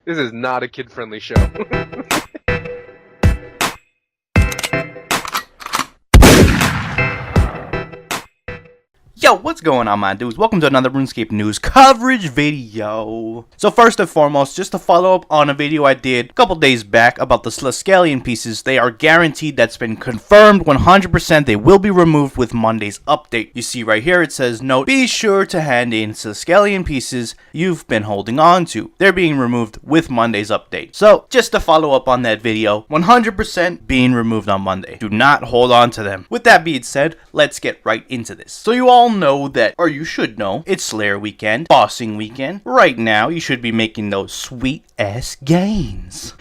This is not a kid-friendly show. Yo, what's going on, my dudes? Welcome to another RuneScape news coverage video. So first and foremost, just to follow up on a video I did a couple days back about the Sliskellion pieces, they are guaranteed. That's been confirmed 100%. They will be removed with Monday's update. You see right here, it says, note, be sure to hand in Sliskellion pieces you've been holding on to. They're being removed with Monday's update. So just to follow up on that video, 100% being removed on Monday. Do not hold on to them. With that being said, let's get right into this. So you all know that, or you should know, it's Slayer weekend, bossing weekend. Right now, you should be making those sweet ass gains.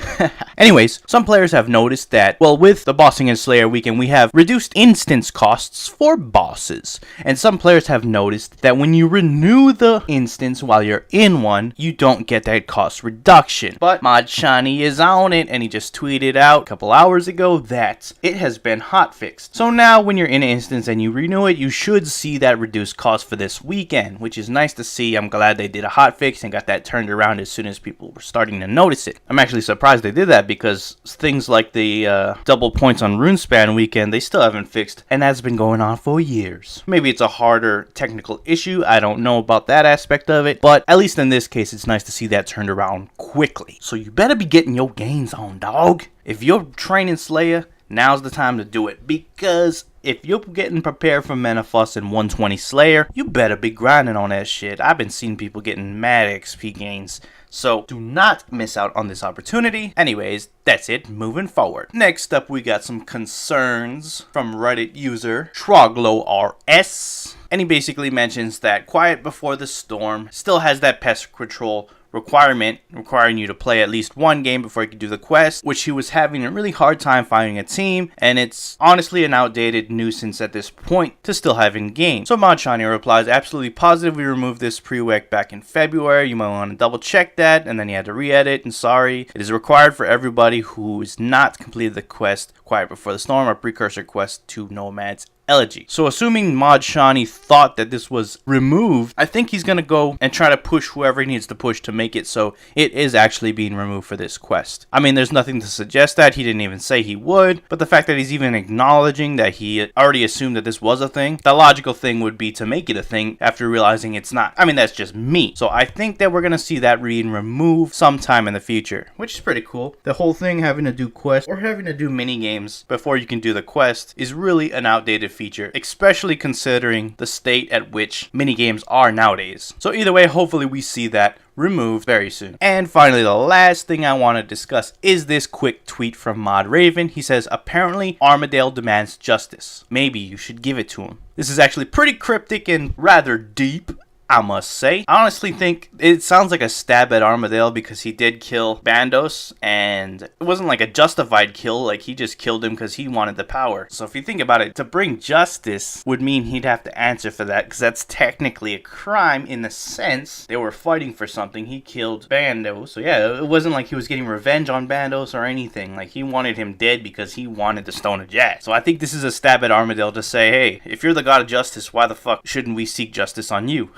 Anyways, some players have noticed that, well, with the bossing and Slayer weekend, we have reduced instance costs for bosses. And some players have noticed that when you renew the instance while you're in one, you don't get that cost reduction. But Mod Shiny is on it, and he just tweeted out a couple hours ago that it has been hotfixed. So now when you're in an instance and you renew it, you should see that reduced cost for this weekend, which is nice to see. I'm glad they did a hotfix and got that turned around as soon as people were starting to notice it. I'm actually surprised they did that because things like the double points on RuneSpan weekend, they still haven't fixed, and that's been going on for years. Maybe it's a harder technical issue. I don't know about that aspect of it, but at least in this case, it's nice to see that turned around quickly. So you better be getting your gains on, dog. If you're training Slayer, now's the time to do it, because if you're getting prepared for Menafos and 120 Slayer, you better be grinding on that shit. I've been seeing people getting mad XP gains, so do not miss out on this opportunity. Anyways, that's it, moving forward. Next up, we got some concerns from Reddit user TrogloRS, and he basically mentions that Quiet Before the Storm still has that Pest Control requirement requiring you to play at least one game before you can do the quest, which he was having a really hard time finding a team, and it's honestly an outdated nuisance at this point to still have in game. So Mod Shiny replies, absolutely positive we removed this prereq back in February. You might want to double check that, and then he had to re-edit, and sorry. It is required for everybody who is not completed the quest Quiet Before the Storm or precursor quest to Nomad's Elegy. So assuming Mod Shiny thought that this was removed, I think he's gonna go and try to push whoever he needs to push to make it so it is actually being removed for this quest. I mean, there's nothing to suggest that. He didn't even say he would, but the fact that he's even acknowledging that he already assumed that this was a thing, the logical thing would be to make it a thing after realizing it's not. I mean, that's just me. So I think that we're gonna see that being removed sometime in the future, which is pretty cool. The whole thing having to do quests or having to do mini games before you can do the quest is really an outdated feature, especially considering the state at which minigames are nowadays. So either way, hopefully we see that removed very soon. And finally, the last thing I want to discuss is this quick tweet from Mod Raven. He says, apparently Armadale demands justice. Maybe you should give it to him. This is actually pretty cryptic and rather deep, I must say. I honestly think it sounds like a stab at Armadale because he did kill Bandos, and it wasn't like a justified kill, like he just killed him because he wanted the power. So if you think about it, to bring justice would mean he'd have to answer for that, because that's technically a crime in the sense they were fighting for something. He killed Bandos, so yeah, it wasn't like he was getting revenge on Bandos or anything. Like, he wanted him dead because he wanted the Stone of Jazz. So I think this is a stab at Armadale to say, hey, if you're the god of justice, why the fuck shouldn't we seek justice on you?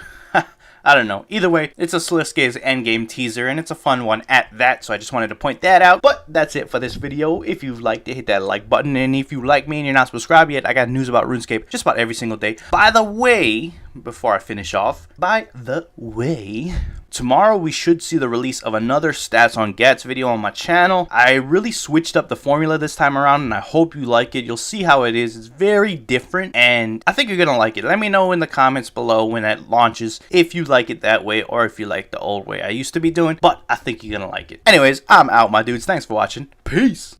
I don't know. Either way, it's a Sliske's Endgame teaser, and it's a fun one at that, so I just wanted to point that out. But that's it for this video. If you've liked it, hit that like button, and if you like me and you're not subscribed yet, I got news about RuneScape just about every single day. By the way, before I finish off, tomorrow we should see the release of another Stats on Gats video on my channel. I really switched up the formula this time around, and I hope you like it. You'll see how it is. It's very different, and I think you're gonna like it. Let me know in the comments below when that launches if you like it that way or if you like the old way I used to be doing, but I think you're gonna like it. Anyways, I'm out, my dudes. Thanks for watching. Peace.